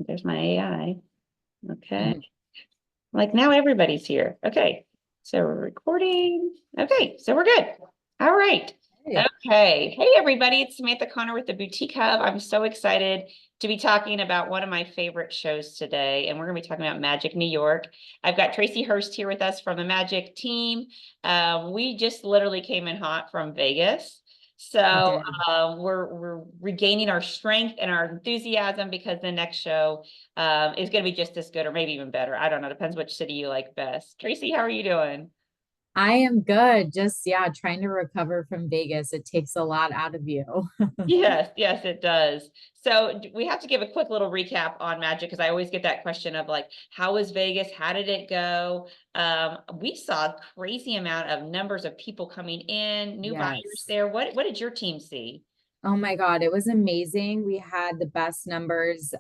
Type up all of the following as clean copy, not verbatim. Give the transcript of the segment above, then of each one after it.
There's my AI. Okay. Mhm. Like now everybody's here. Okay. So we're recording. Okay. So we're good. All right. Hey. Okay. Hey, everybody. It's Samantha Connor with the Boutique Hub. I'm so excited to be talking about one of my favorite shows today. And we're going to be talking about Magic New York. I've got Tracy Hurst here with us from the Magic team. We just literally came in hot from Vegas. We So did. we're regaining our strength and our enthusiasm because the next show is going to be just as good or maybe even better. I don't know. Depends which city you like best. Tracy, how are you doing? I am good. Just, yeah, trying to recover from Vegas. It takes a lot out of you. Yes, yes, it does. So we have to give a quick little recap on Magic because I always get that question of like, how was Vegas? How did it go? We saw a crazy amount of numbers of people coming in, new buyers Yes. there. What did your team see? Oh my God, it was amazing. We had the best numbers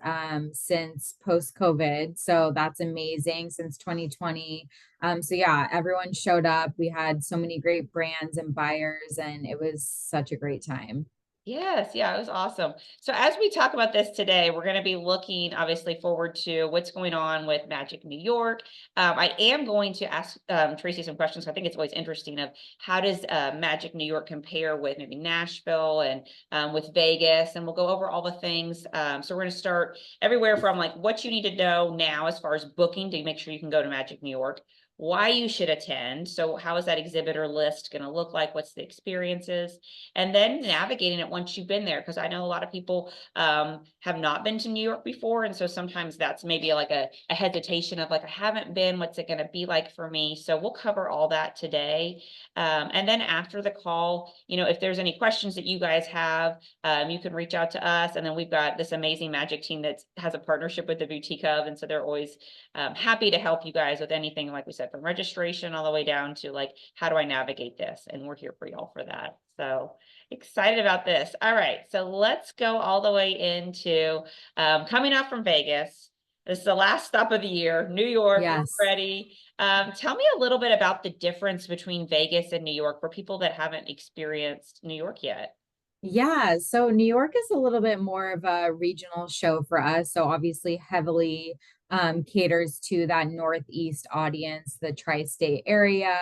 since post-COVID. So that's amazing since 2020. So yeah, everyone showed up. We had so many great brands and buyers, and it was such a great time. Yes, yeah, it was awesome. So as we talk about this today, we're going to be looking obviously forward to what's going on with Magic New York. I am going to ask Tracy some questions. I think it's always interesting of how does Magic New York compare with maybe Nashville and with Vegas, and we'll go over all the things. So we're going to start everywhere from like what you need to know now as far as booking to make sure you can go to Magic New York, why you should attend. So how is that exhibitor list going to look like? What's the experiences? And then navigating it once you've been there, because I know a lot of people have not been to New York before, and so sometimes that's maybe like a hesitation of like, I haven't been, what's it going to be like for me? So we'll cover all that today. And then after the call, if there's any questions that you guys have, you can reach out to us. And then we've got this amazing Magic team that has a partnership with the Boutique Hub, and so they're always happy to help you guys with anything, like we said, from registration all the way down to like, how do I navigate this? And we're here for y'all for that. So excited about this. All right, so let's go all the way into coming up from Vegas. This is the last stop of the year, New York, we're Yes. ready. Tell me a little bit about the difference between Vegas and New York for people that haven't experienced New York yet. Yeah, so New York is a little bit more of a regional show for us. So obviously heavily caters to that Northeast audience, the tri-state area.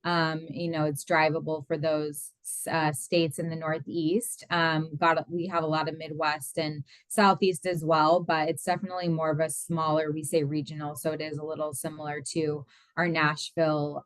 It's drivable for those states in the Northeast. We have a lot of Midwest and Southeast as well, but it's definitely more of a smaller, we say regional. So it is a little similar to our Nashville,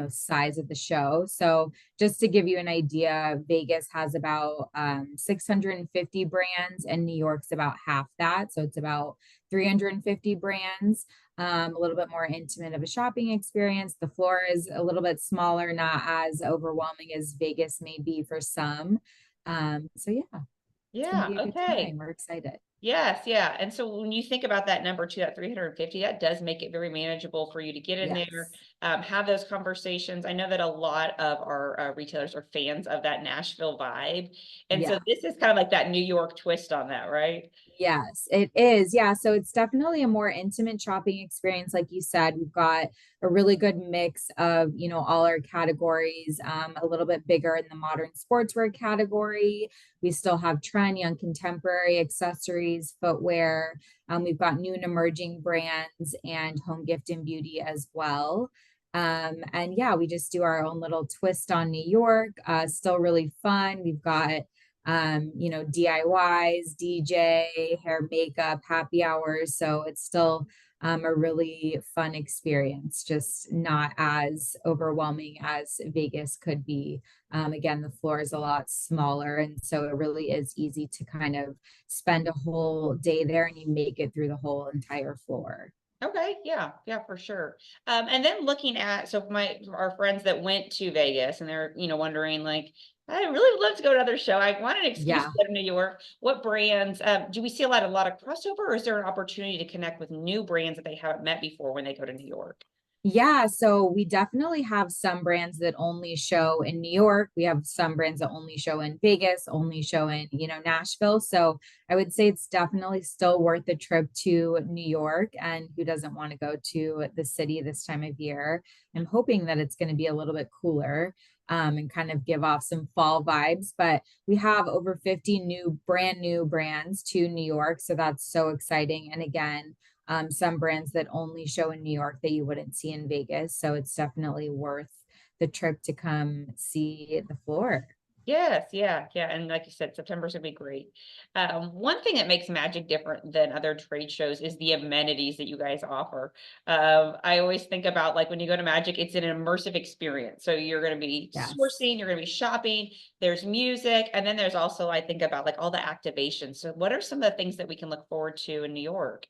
size of the show. So just to give you an idea, Vegas has about 650 brands, and New York's about half that. So it's about 350 brands, a little bit more intimate of a shopping experience. The floor is a little bit smaller, not as overwhelming as Vegas may be for some. So yeah, it's going to Yeah, be a good okay. time. We're excited. Yes, yeah. And so when you think about that number too, that 350, that does make it very manageable for you to get in there, Yes. have those conversations. I know that a lot of our retailers are fans of that Nashville vibe. And so Yeah. this is kind of like that New York twist on that, right? Yes, it is. Yeah. So it's definitely a more intimate shopping experience. Like you said, we've got a really good mix of, all our categories, a little bit bigger in the modern sportswear category. We still have trend, young contemporary accessories, footwear. We've got new and emerging brands and home gift and beauty as well. And yeah, we just do our own little twist on New York. Still really fun. We've got DIYs, DJ, hair, makeup, happy hours. So it's still a really fun experience, just not as overwhelming as Vegas could be. Again, the floor is a lot smaller, and so it really is easy to kind of spend a whole day there and you make it through the whole entire floor. Okay, yeah, yeah, for sure. And then looking at so our friends that went to Vegas and they're wondering like, I really would love to go to another show. I want an excuse to Yeah. go to New York. What brands? Do we see a lot of crossover, or is there an opportunity to connect with new brands that they haven't met before when they go to New York? Yeah, so we definitely have some brands that only show in New York. We have some brands that only show in Vegas, only show in, Nashville. So I would say it's definitely still worth the trip to New York. And who doesn't want to go to the city this time of year? I'm hoping that it's going to be a little bit cooler, and kind of give off some fall vibes. But we have over 50 brand new brands to New York. So that's so exciting. And again, some brands that only show in New York that you wouldn't see in Vegas. So it's definitely worth the trip to come see the floor. Yes, yeah, yeah. And like you said, September's gonna be great. One thing that makes Magic different than other trade shows is the amenities that you guys offer. I always think about like when you go to Magic, it's an immersive experience. So you're gonna be Yes. sourcing, you're gonna be shopping, there's music, and then there's also, I think about like all the activations. So what are some of the things that we can look forward to in New York?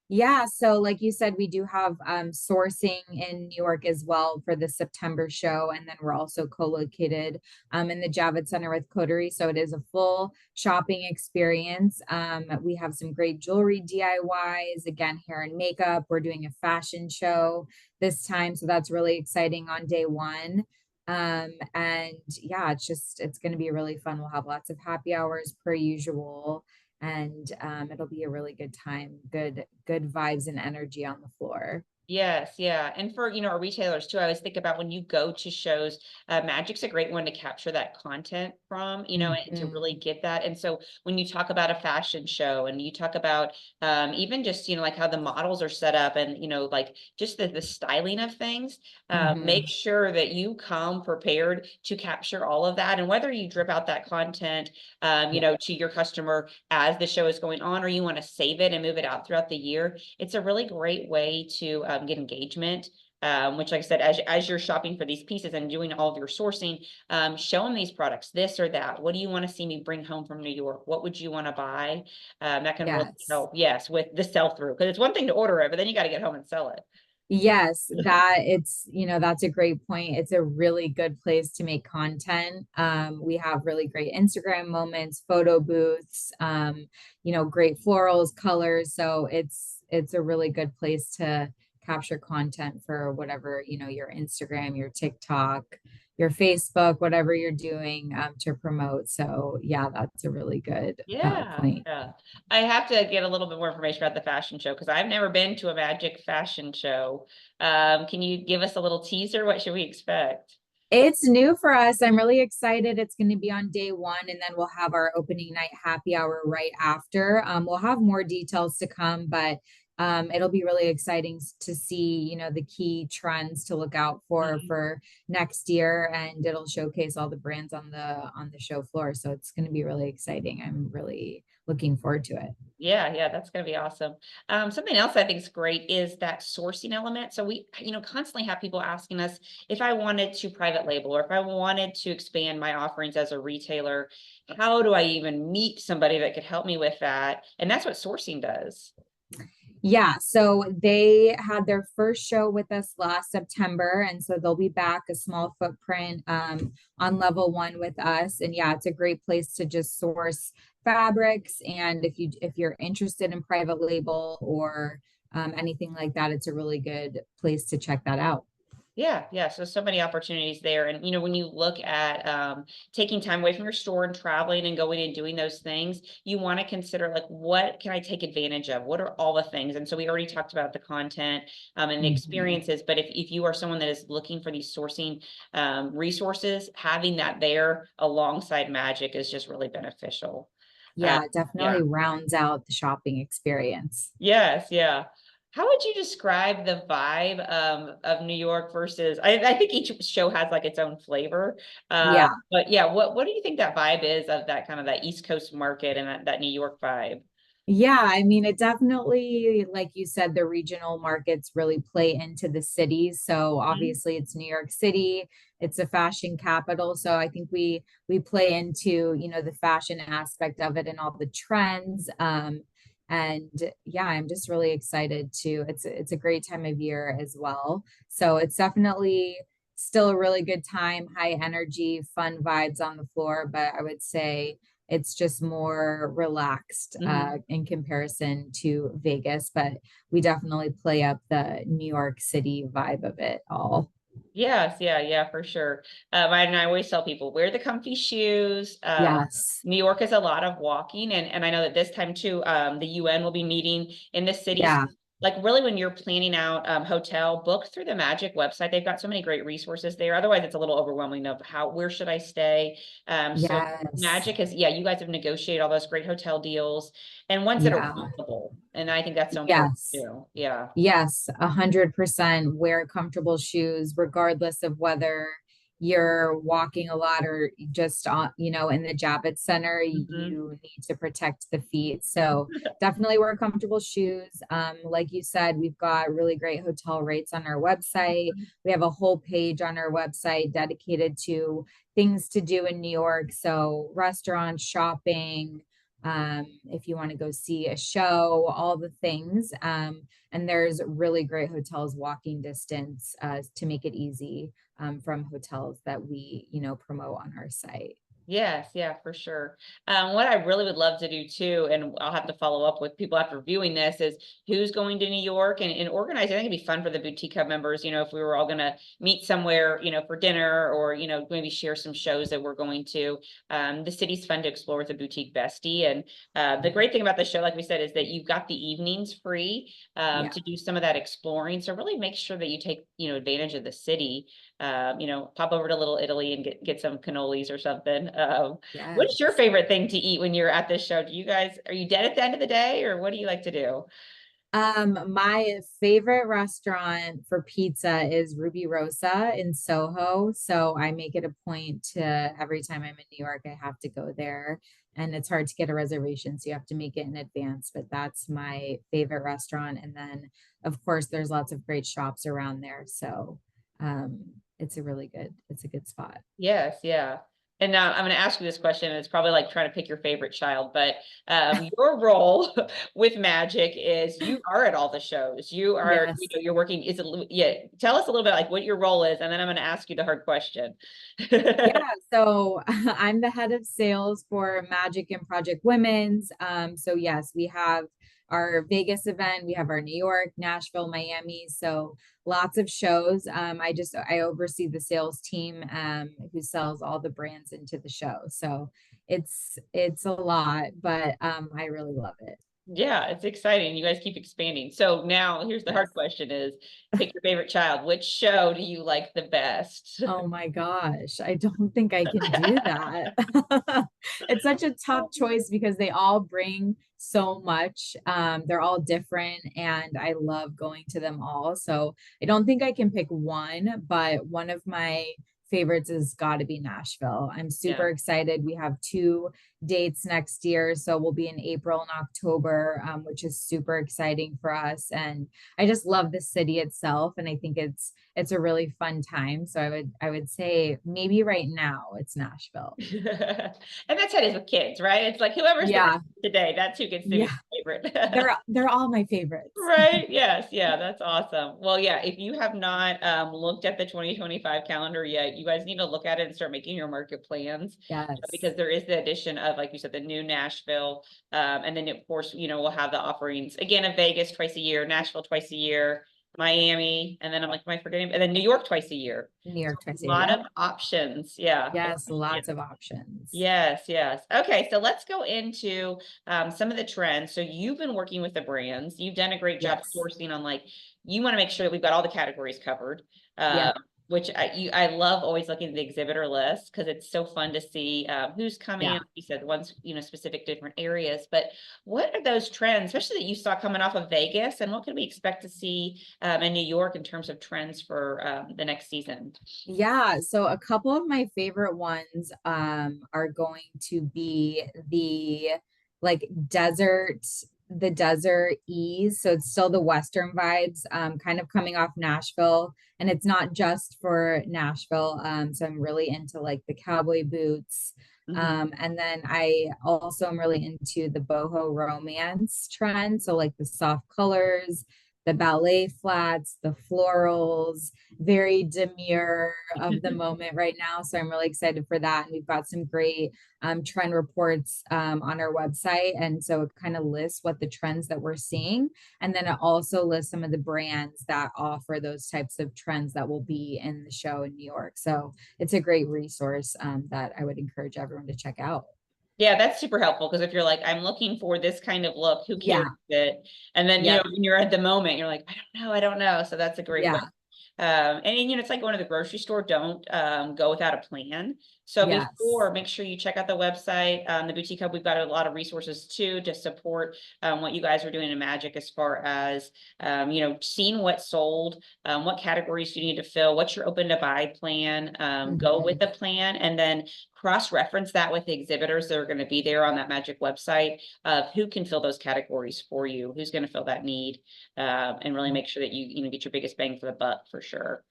Yeah, so like you said, we do have sourcing in New York as well for the September show. And then we're also co-located in the Javits Center with Coterie. So it is a full shopping experience. We have some great jewelry DIYs, again, hair and makeup. We're doing a fashion show this time. So that's really exciting on day one. And yeah, it's going to be really fun. We'll have lots of happy hours per usual, and it'll be a really good time. Good vibes and energy on the floor. Yes, yeah. And for, our retailers too, I always think about when you go to shows, Magic's a great one to capture that content from, and to really Mhm. get that. And so when you talk about a fashion show and you talk about even just, like how the models are set up and, like just the styling of things, make Mhm. sure that you come prepared to capture all of that. And whether you drip out that content, Yeah. to your customer as the show is going on, or you want to save it and move it out throughout the year, it's a really great way to get engagement. Which, like I said, as you're shopping for these pieces and doing all of your sourcing, show them these products, this or that. What do you want to see me bring home from New York? What would you want to buy? That can really Yes. help, yes, with the sell through, because it's one thing to order it, but then you got to get home and sell it. Yes, that's a great point. It's a really good place to make content. We have really great Instagram moments, photo booths, great florals, colors. So it's a really good place to capture content for whatever, your Instagram, your TikTok, your Facebook, whatever you're doing to promote. So yeah, that's a really good Yeah, point. yeah. I have to get a little bit more information about the fashion show because I've never been to a Magic fashion show. Can you give us a little teaser? What should we expect? It's new for us. I'm really excited. It's going to be on day one, and then we'll have our opening night happy hour right after. We'll have more details to come, but it'll be really exciting to see, the key trends to look out Mhm. for next year, and it'll showcase all the brands on the show floor. So it's going to be really exciting. I'm really looking forward to it. Yeah, yeah, that's gonna be awesome. Something else I think is great is that sourcing element. So we, constantly have people asking us if I wanted to private label or if I wanted to expand my offerings as a retailer, how do I even meet somebody that could help me with that? And that's what sourcing does. Yeah, so they had their first show with us last September, and so they'll be back a small footprint on level one with us. And yeah, it's a great place to just source fabrics. And if you're interested in private label or anything like that, it's a really good place to check that out. Yeah, yeah. So many opportunities there. And when you look at taking time away from your store and traveling and going and doing those things, you want to consider like what can I take advantage of? What are all the things? And so we already talked about the content and the Mhm. experiences, but if you are someone that is looking for these sourcing resources, having that there alongside Magic is just really beneficial. Uh, Yeah, it yeah. definitely rounds out the shopping experience. Yes, yeah. How would you describe the vibe of New York versus I think each show has like its own flavor. Yeah. But yeah, what do you think that vibe is of that kind of that East Coast market and that New York vibe? Yeah, I mean, it definitely, like you said, the regional markets really play into the cities. So Mhm. obviously it's New York City, it's a fashion capital. So I think we play into, the fashion aspect of it and all the trends. And yeah, I'm just really excited to it's a great time of year as well. So it's definitely still a really good time, high energy, fun vibes on the floor, but I would say it's just more relaxed Mhm. in comparison to Vegas, but we definitely play up the New York City vibe of it all. Yes, yeah, yeah, for sure. And I always tell people wear the comfy shoes. Yes. New York is a lot of walking, and I know that this time too, the UN will be meeting in the cities. Yeah. Like really, when you're planning out hotel, book through the Magic website. They've got so many great resources there. Otherwise, it's a little overwhelming of where should I stay. So Yes. Magic is, yeah, you guys have negotiated all those great hotel deals and ones that are Yeah. walkable, and I think that's so important Yes. too. Yeah. Yes, 100% wear comfortable shoes, regardless of whether you're walking a lot or just on, in the Javits Center, Mhm. you need to protect the feet. So definitely wear comfortable shoes. Like you said, we've got really great hotel rates on our website. We have a whole page on our website dedicated to things to do in New York. So restaurants, shopping, if you want to go see a show, all the things. And there's really great hotels walking distance to make it easy from hotels that we, promote on our site. Yes, yeah, for sure. What I really would love to do too, and I'll have to follow up with people after viewing this, is who's going to New York and organize. I think it'd be fun for the boutique hub members, if we were all going to meet somewhere, for dinner or, maybe share some shows that we're going to. The city's fun to explore with a boutique bestie. And the great thing about the show, like we said, is that you've got the evenings free Yeah. to do some of that exploring. So really make sure that you take, advantage of the city. Pop over to Little Italy and get some cannolis or something. What's your Yes. favorite thing to eat when you're at this show? Are you dead at the end of the day, or what do you like to do? My favorite restaurant for pizza is Ruby Rosa in Soho. So I make it a point to every time I'm in New York, I have to go there. And it's hard to get a reservation, so you have to make it in advance. But that's my favorite restaurant. And then, of course, there's lots of great shops around there. So it's a good spot. Yes, yeah. And now I'm going to ask you this question, and it's probably like trying to pick your favorite child, but your role with Magic is you are at all the shows. You are, Yes. you're working. Yeah? Tell us a little bit like what your role is, and then I'm going to ask you the hard question. Yeah, so I'm the head of sales for Magic and Project Women's. So yes, we have our Vegas event, we have our New York, Nashville, Miami. So lots of shows. I oversee the sales team who sells all the brands into the show. So it's a lot, but I really love it. Yeah, it's exciting. You guys keep expanding. So now here's the hard Yes. question is pick your favorite child. Which show do you like the best? Oh my gosh, I don't think I can do that. It's such a tough choice because they all bring so much. They're all different and I love going to them all. So I don't think I can pick one, but one of my favorites has got to be Nashville. I'm Yeah. super excited. We have two dates next year. So we'll be in April and October, which is super exciting for us. And I just love the city itself. And I think it's a really fun time. So I would say maybe right now it's Nashville. And that's how it is with kids, right? It's like whoever's the Yeah, today, that's who gets to be yeah, the favorite. they're all my favorites. Right. Yes. Yeah. That's awesome. Well, yeah. If you have not looked at the 2025 calendar yet, you guys need to look at it and start making your market plans Yes, because there is the addition of, like you said, the new Nashville. And then, of course, we'll have the offerings again of Vegas twice a year, Nashville twice a year, Miami. And then I'm like, am I forgetting? And then New York twice a year. New York twice a A year. lot Yep. of options. Yeah. Yes, lots of options. Yes, yes. Okay, so let's go into some of the trends. So you've been working with the brands. You've done a great job Yes. sourcing on you want to make sure that we've got all the categories covered. Uh, Yep. which I love always looking at the exhibitor list because it's so fun to see who's coming. Yeah. Like you said ones specific different areas. But what are those trends, especially that you saw coming off of Vegas, and what can we expect to see in New York in terms of trends for the next season? Yeah, so a couple of my favorite ones are going to be the like the desert ease. So it's still the Western vibes, kind of coming off Nashville. And it's not just for Nashville. So I'm really into like the cowboy boots. Mhm. And then I also am really into the boho romance trend. So like the soft colors, the ballet flats, the florals, very demure of the moment right now. So I'm really excited for that. And we've got some great trend reports on our website. And so it kind of lists what the trends that we're seeing. And then it also lists some of the brands that offer those types of trends that will be in the show in New York. So it's a great resource that I would encourage everyone to check out. Yeah, that's super helpful because if you're like, I'm looking for this kind of look, who Yeah. carries it? And then, Yep. when you're at the moment, you're like, I don't know. So that's a great way. Yeah. And it's like going to the grocery store. Don't go without a plan. So Yes. before, make sure you check out the website. The Boutique Hub, we've got a lot of resources too to support what you guys are doing in Magic as far as seeing what sold, what categories do you need to fill, what's your open to buy plan, go with the plan, and then cross-reference that with the exhibitors that are going to be there on that Magic website of who can fill those categories for you, who's going to fill that need, and really make sure that you get your biggest bang for the buck for sure.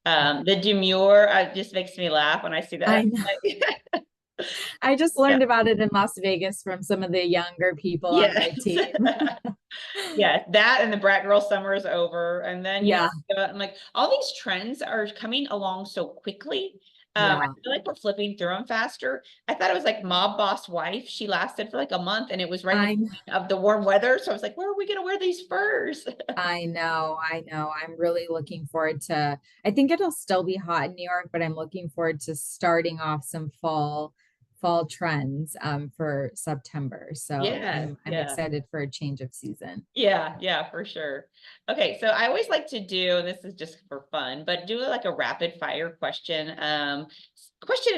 The demure just makes me laugh when I see I that. know. I just Yeah. learned about it in Las Vegas from some of the younger people on my Yes. team. Yeah, that and the brat girl summer is over. And then, Yeah. I'm like, all these trends are coming along so quickly. I Yeah. feel like we're flipping through them faster. I thought it was like Mob Boss Wife. She lasted for like a month and it was right in the I'm beginning of the warm weather. So I was like, where are we going to wear these furs? I know, I know. I'm really looking forward to, I think it'll still be hot in New York, but I'm looking forward to starting off some fall trends for September. So Yeah, I'm yeah. excited for a change of season. Yeah, yeah, for sure. Okay, so I always like to do, and this is just for fun, but do like a rapid fire question and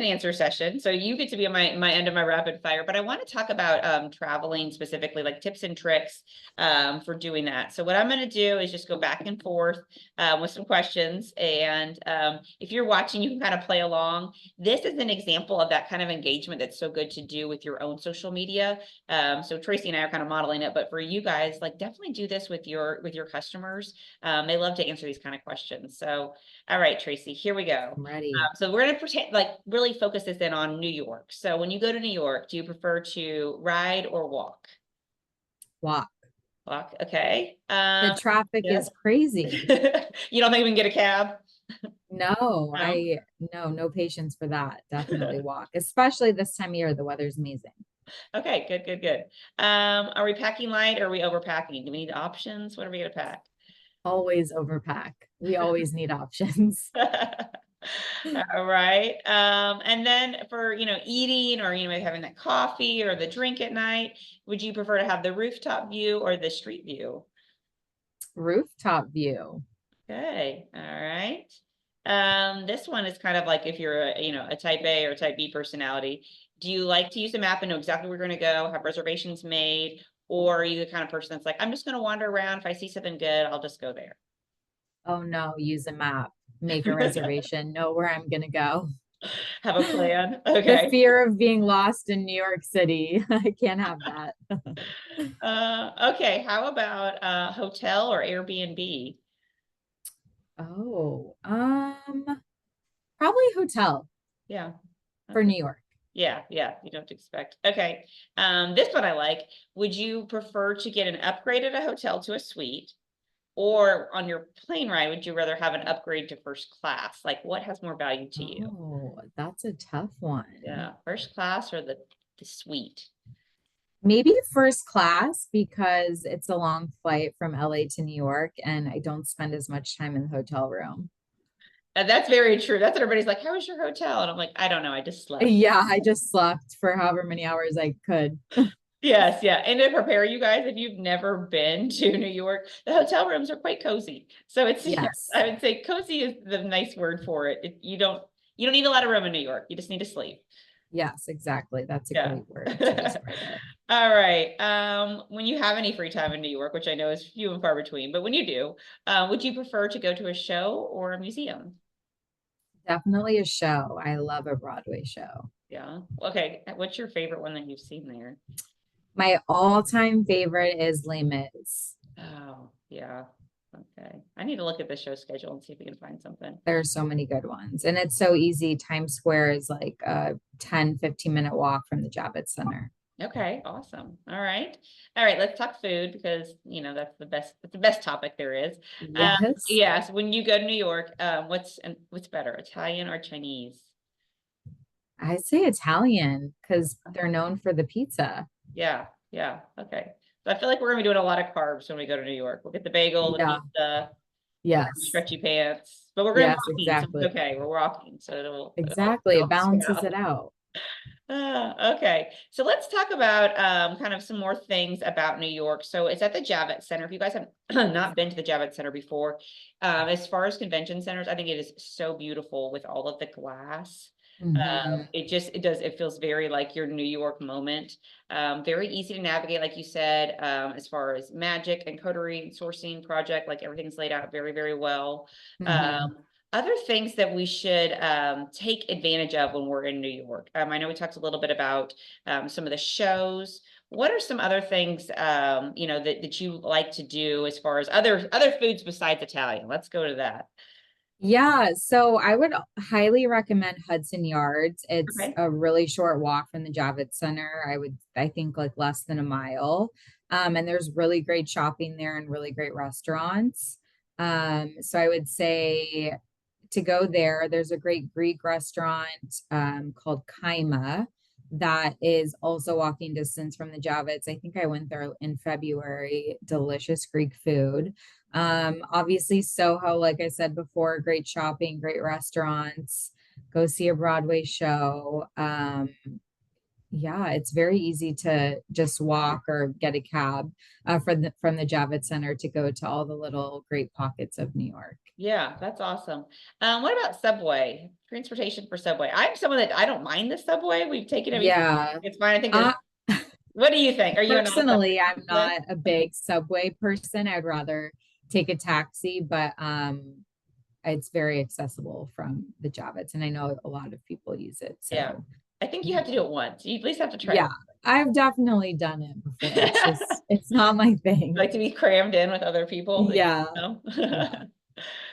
answer session. So you get to be on my end of my rapid fire, but I want to talk about traveling specifically, like tips and tricks for doing that. So what I'm going to do is just go back and forth with some questions, and if you're watching, you can kind of play along. This is an example of that kind of engagement that's so good to do with your own social media. So Tracy and I are kind of modeling it, but for you guys, like definitely do this with your customers. They love to answer these kind of questions. So, all right, Tracy, here we go. I'm ready. So we're gonna pretend like really focus this in on New York. So when you go to New York, do you prefer to ride or walk? Walk. Walk, okay. The traffic Yeah. is crazy. You don't think we can get a cab? No, No. no patience for that. Definitely walk, especially this time of year. The weather's amazing. Okay, good, good, good. Are we packing light or are we overpacking? Do we need options? What are we gonna pack? Always overpack. We always need options. All right. And then for, eating or, maybe having that coffee or the drink at night, would you prefer to have the rooftop view or the street view? Rooftop view. Okay. All right. This one is kind of like if you're a type A or type B personality, do you like to use the map and know exactly where you're going to go, have reservations made, or are you the kind of person that's like, I'm just going to wander around. If I see something good, I'll just go there. Oh no, use a map, make a reservation, know where I'm gonna go. Have a plan. The Okay. fear of being lost in New York City. I can't have that. Okay. How about hotel or Airbnb? Oh, probably hotel Yeah. for Okay. New York. Yeah, yeah, you don't expect. Okay. This one I like. Would you prefer to get an upgrade at a hotel to a suite? Or on your plane ride, would you rather have an upgrade to first class? Like what has more value to you? Oh, that's a tough one. Yeah, first class or the suite? Maybe first class because it's a long flight from LA to New York and I don't spend as much time in the hotel room. And that's very true. That's what everybody's like, how was your hotel? And I'm like, I don't know, I just slept. Yeah, I just slept for however many hours I could. Yes, yeah. And to prepare you guys, if you've never been to New York, the hotel rooms are quite cozy. So it's, yes, Yes. I would say cozy is the nice word for it. You don't need a lot of room in New York. You just need to sleep. Yes, exactly. That's a Yeah. great word to describe it. All right. When you have any free time in New York, which I know is few and far between, but when you do, would you prefer to go to a show or a museum? Definitely a show. I love a Broadway show. Yeah. Okay. What's your favorite one that you've seen there? My all-time favorite is Les Mis. Oh, yeah. Okay. I need to look at the show schedule and see if we can find something. There are so many good ones. And it's so easy. Times Square is like a 10, 15-minute walk from the Javits Center. Okay, awesome. All right. All right, let's talk food because that's the best topic there is. Yes. Yes, when you go to New York, what's better, Italian or Chinese? I say Italian because they're known for the pizza. Yeah, yeah, okay. So I feel like we're gonna be doing a lot of carbs when we go to New York. We'll get the bagel, the Yeah. pizza, Yes. stretchy pants, but we're gonna be Yes, walking, so it's exactly. okay. We're walking, so Exactly. It it'll sweat balances out. it out. Okay, so let's talk about kind of some more things about New York. So it's at the Javits Center. If you guys have not been to the Javits Center before, as far as convention centers, I think it is so beautiful with all of the glass. Mhm. It feels very like your New York moment. Very easy to navigate, like you said, as far as magic and coterie and sourcing project, like everything's laid out very, very well. Mhm. Um, other things that we should take advantage of when we're in New York. I know we talked a little bit about some of the shows. What are some other things that you like to do as far as other foods besides Italian? Let's go to that. Yeah, so I would highly recommend Hudson Yards. It's Okay. a really short walk from the Javits Center. I think like less than a mile. And there's really great shopping there and really great restaurants. So I would say to go there, there's a great Greek restaurant called Kaima that is also walking distance from the Javits. I think I went there in February. Delicious Greek food. Obviously Soho, like I said before, great shopping, great restaurants. Go see a Broadway show. Yeah, it's very easy to just walk or get a cab from the Javits Center to go to all the little great pockets of New York. Yeah, that's awesome. What about subway? Transportation for subway. I'm someone that I don't mind the subway. We've taken it before. Yeah. It's fine. I think Uh, what do you think? Are you not a subway Personally, I'm person? not a big subway person. I'd rather take a taxi, but it's very accessible from the Javits, and I know a lot of people use it. Yeah. So I think you have to do it once. You at least have to try yeah, it. I've definitely done it before. It's not my thing. Like to be crammed in with other people. Yeah, know? yeah.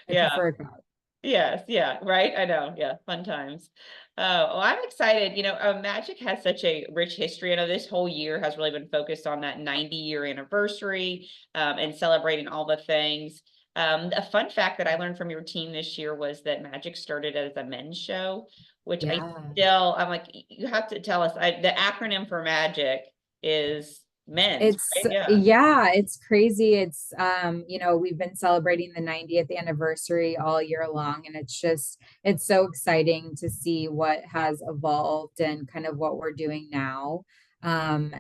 I Yeah. prefer a car. Yes. Yeah. Right. I know. Yeah. Fun times. Well, I'm excited. Magic has such a rich history. I know this whole year has really been focused on that 90-year anniversary and celebrating all the things. A fun fact that I learned from your team this year was that Magic started as a men's show, which Yeah. I'm like, you have to tell us. The acronym for Magic is men's, It's right? Yeah. yeah, it's crazy. We've been celebrating the 90th anniversary all year long, and it's so exciting to see what has evolved and kind of what we're doing now. And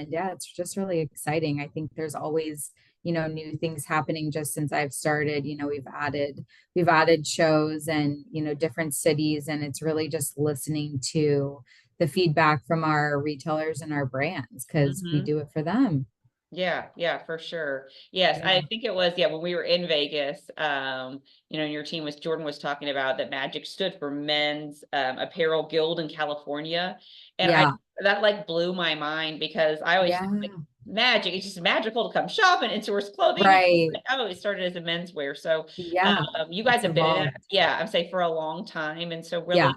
yeah, it's just really exciting. I think there's always, new things happening just since I've started. We've added shows and, different cities, and it's really just listening to the feedback from our retailers and our brands because we Mhm. do it for them. Yeah, yeah, for sure. Yes, I Yeah. think it was, yeah, when we were in Vegas, and your team Jordan was talking about that Magic stood for Men's Apparel Guild in California. And Yeah. that like blew my mind because I always think like Yeah. magic, it's just magical to come shopping and source clothing. Right. Oh, it started as a menswear. So Yeah. you guys It's have been in it, evolved. yeah, I'm saying for a long time. And so Yeah. really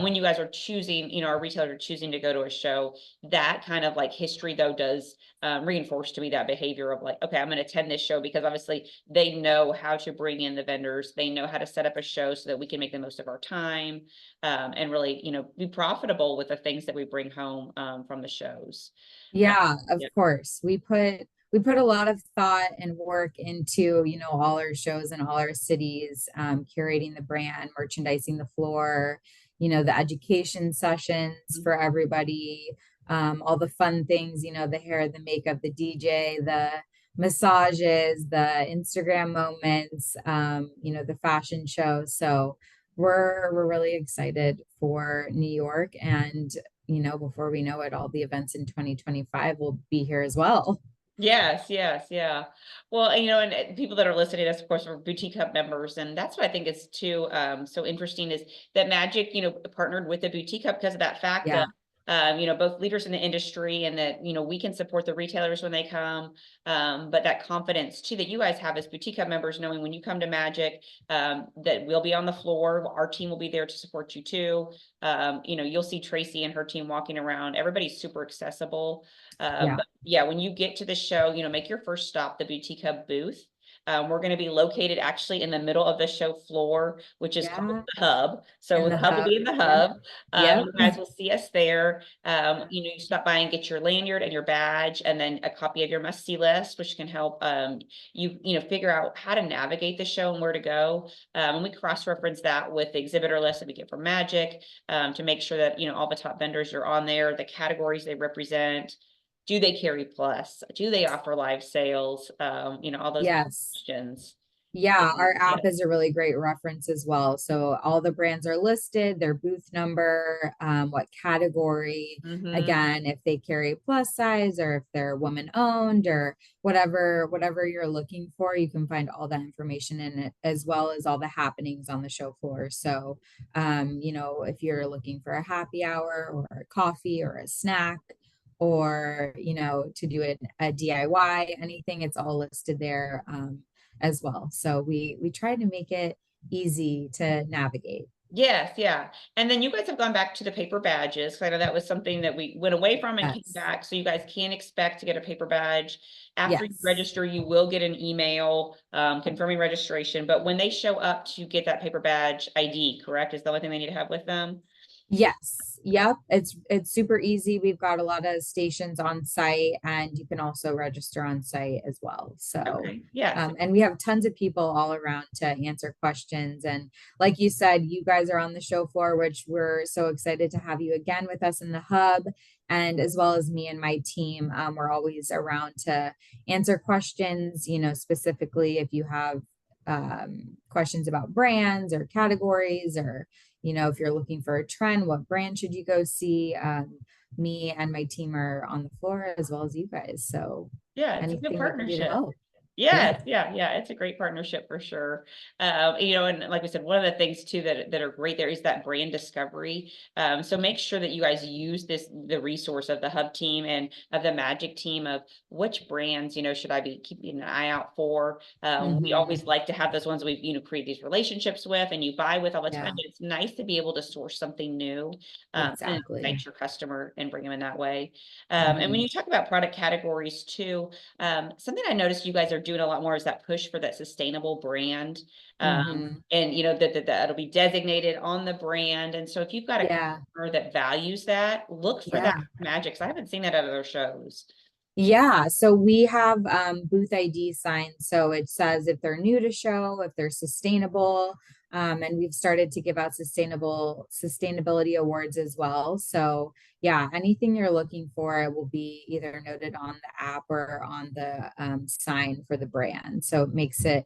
when you guys are choosing, our retailers are choosing to go to a show, that kind of like history though does reinforced to me that behavior of like, okay, I'm going to attend this show because obviously they know how to bring in the vendors. They know how to set up a show so that we can make the most of our time and really, be profitable with the things that we bring home from the shows. Uh, Yeah, of yeah. course. We put a lot of thought and work into, all our shows in all our cities, curating the brand, merchandising the floor, the education sessions for everybody, all the fun things, the hair, the makeup, the DJ, the massages, the Instagram moments, the fashion show. So we're really excited for New York, and before we know it, all the events in 2025 will be here as well. Yes, yes, yeah. Well, and people that are listening to us, of course, are Boutique Hub members, and that's what I think is too so interesting is that Magic, partnered with the Boutique Hub because of that fact of Yeah. both leaders in the industry, and that, we can support the retailers when they come. But that confidence too, that you guys have as boutique hub members, knowing when you come to Magic, that we'll be on the floor, our team will be there to support you too. You'll see Tracy and her team walking around. Everybody's super accessible. Yeah. But yeah, when you get to the show, make your first stop the boutique hub booth. We're going to be located actually in the middle of the show floor, which is called Yeah. the hub. In So the the hub will hub. be in the Yeah. hub. Yep. You guys will see us there. You stop by and get your lanyard and your badge, and then a copy of your must-see list, which can help you figure out how to navigate the show and where to go. And we cross-reference that with the exhibitor list that we get from Magic, to make sure that all the top vendors are on there, the categories they represent. Do they carry plus? Do they offer live sales? All those Yes. questions. Yeah, our Yeah. app is a really great reference as well. So all the brands are listed, their booth number, what category, Mhm. again, if they carry plus size or if they're woman owned or whatever you're looking for, you can find all that information in it, as well as all the happenings on the show floor. So, if you're looking for a happy hour or a coffee or a snack, or to do a DIY, anything, it's all listed there. As well. So we try to make it easy to navigate. Yes, yeah. And then you guys have gone back to the paper badges. 'Cause I know that was something that we went away from and came Yes. back. So you guys can expect to get a paper badge. After you Yes. register, you will get an email confirming registration. But when they show up to get that paper badge ID, correct? Is the only thing they need to have with them? Yes. Yep. It's super easy. We've got a lot of stations on site, and you can also register on site as well. So, Okay. Yes. and we have tons of people all around to answer questions. And like you said, you guys are on the show floor, which we're so excited to have you again with us in the hub. And as well as me and my team, we're always around to answer questions, specifically if you have questions about brands or categories, or if you're looking for a trend, what brand should you go see? Me and my team are on the floor, as well as you guys. So Yeah, it's a good anything we can do to partnership. help. Yeah. Yes, yeah, it's a great partnership for sure. And like we said, one of the things too that are great there is that brand discovery. So make sure that you guys use the resource of the hub team and of the Magic team of which brands, should I be keeping an eye out for. We Hmm. always like to have those ones we've, create these relationships with and you buy with all the time, Yeah, but it's nice to be able to source something new, and exactly. excite your customer and bring them in that way. And when Hmm. you talk about product categories too, something I noticed you guys are doing a lot more is that push for that sustainable brand. Hmm. And that it'll be designated on the brand. And so if you've got a Yeah. customer that values that, look for that Yeah. Magic. 'Cause I haven't seen that at other shows. Yeah, so we have booth ID signs. So it says if they're new to show, if they're sustainable, and we've started to give out sustainability awards as well. So yeah, anything you're looking for, it will be either noted on the app or on the sign for the brand. So it makes it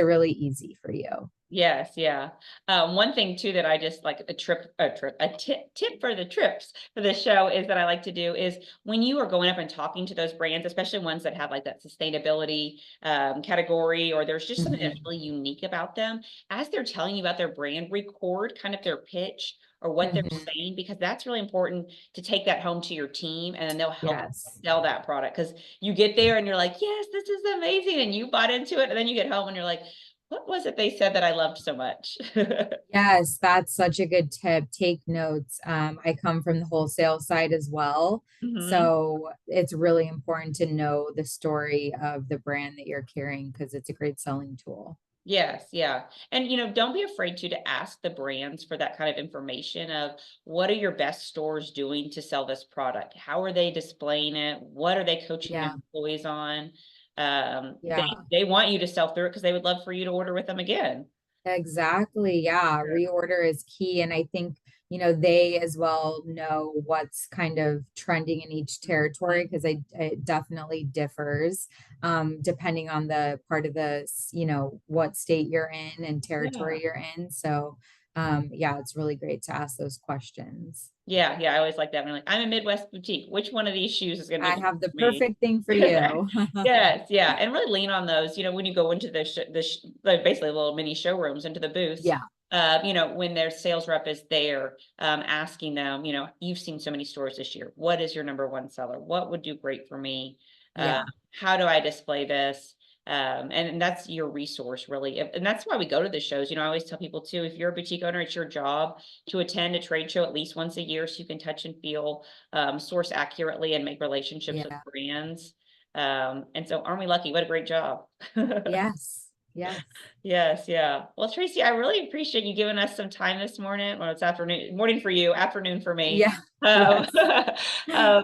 really easy for you. Yes, yeah. One thing too that I just like a tip for the trips for the show is that I like to do is when you are going up and talking to those brands, especially ones that have like that sustainability category, or there's just something that's Hmm. really unique about them, as they're telling you about their brand, record kind of their pitch or what they're Hmm. saying, because that's really important to take that home to your team and then they'll help Yes. sell that product. Because you get there and you're like, yes, this is amazing. And you bought into it. And then you get home and you're like, what was it they said that I loved so much? Yes, that's such a good tip. Take notes. I come from the wholesale side as well. Mhm. So it's really important to know the story of the brand that you're carrying because it's a great selling tool. Yes, yeah. And don't be afraid to ask the brands for that kind of information of what are your best stores doing to sell this product? How are they displaying it? What are they coaching their Yeah, employees on? yeah. They want you to sell through it because they would love for you to order with them again. Exactly. Yeah. Reorder is key. And I think, they as well know what's kind of trending in each territory Mhm. because it definitely differs depending on the part of what state you're in and Yeah. territory you're in. So, yeah, it's really great to ask those questions. Yeah, yeah, I always like that. When I'm like, I'm a Midwest boutique. Which one of these shoes is going to I be have the for me? perfect thing for you. Yes, yeah, and really lean on those. When you go into like basically little mini showrooms into the booths, Yeah. you know, when their sales rep is there, asking them, you know, you've seen so many stores this year. What is your number one seller? What would do great for me? Uh, Yeah. how do I display this? And that's your resource really. And that's why we go to the shows. You know, I always tell people too, if you're a boutique owner, it's your job to attend a trade show at least once a year so you can touch and feel, source accurately and make relationships with Yeah. brands. And so aren't we lucky? What a great job. Yes. Yes. Yes, yeah. Well, Tracy, I really appreciate you giving us some time this morning. Well, it's afternoon, morning for you, afternoon for me. Yeah. Yes.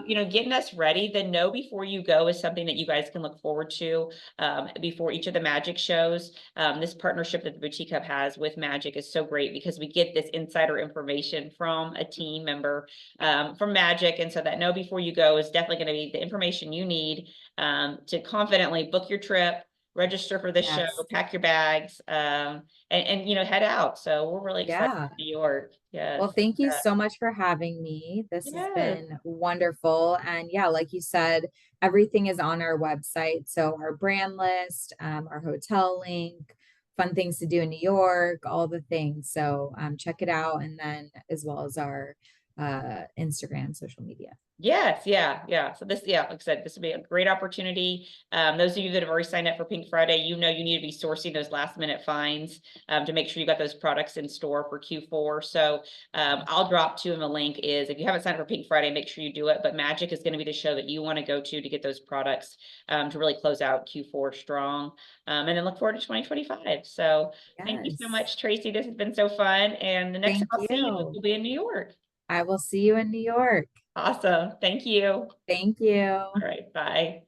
You know, getting us ready. The know before you go is something that you guys can look forward to before each of the Magic shows. This partnership that the Boutique Hub has with Magic is so great because we get this insider information from a team member from Magic. And so that know before you go is definitely going to be the information you need to confidently book your trip, register for this show, Yes. pack your bags, and you know, head out. So we're really excited Yeah. for New York. Well, Yes. thank you so much for having me. This has Yes. been wonderful. And yeah, like you said, everything is on our website. So our brand list, our hotel link, fun things to do in New York, all the things. So check it out. And then as well as our Instagram, social media. Yes, yeah, yeah. So this, yeah, like I said, this would be a great opportunity. Those of you that have already signed up for Pink Friday, you know you need to be sourcing those last minute finds to make sure you got those products in store for Q4. So I'll drop to them a link is if you haven't signed up for Pink Friday, make sure you do it. But Magic is going to be the show that you want to go to get those products to really close out Q4 strong. And then look forward to 2025. So thank you so Yes. much, Tracy. This has been so fun. And the next time Thank I'll see you you. will be in New York. I will see you in New York. Awesome. Thank you. All Thank you. right. Bye.